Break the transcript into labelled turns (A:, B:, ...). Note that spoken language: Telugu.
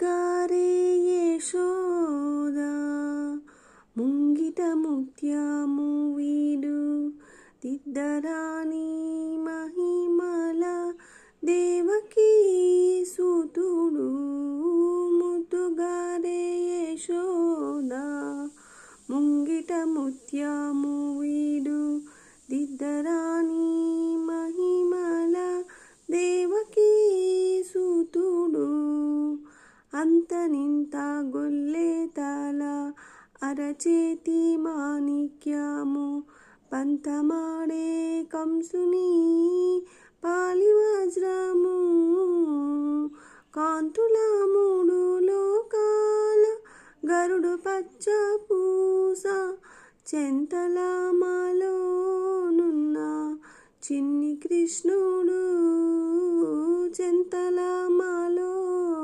A: గారే యశోద ముంగిట ముత్యము వీడు దిద్దరాని మహిమల దేవకీ సుతుడు ముద్దుగారే యశోద ముంగిట ముత్యము వీడు దిద్దరాని మహిమల దేవకీ సుతుడు అంతనింత గొల్లె తల అరచేతి మాణిక్యము పంతమాడే కంసుని పాలి వజ్రము కాంతుల మూడు లోకాల గరుడు పచ్చ పూస చెంతల మాలోనున్న చిన్ని కృష్ణుడు చెంతల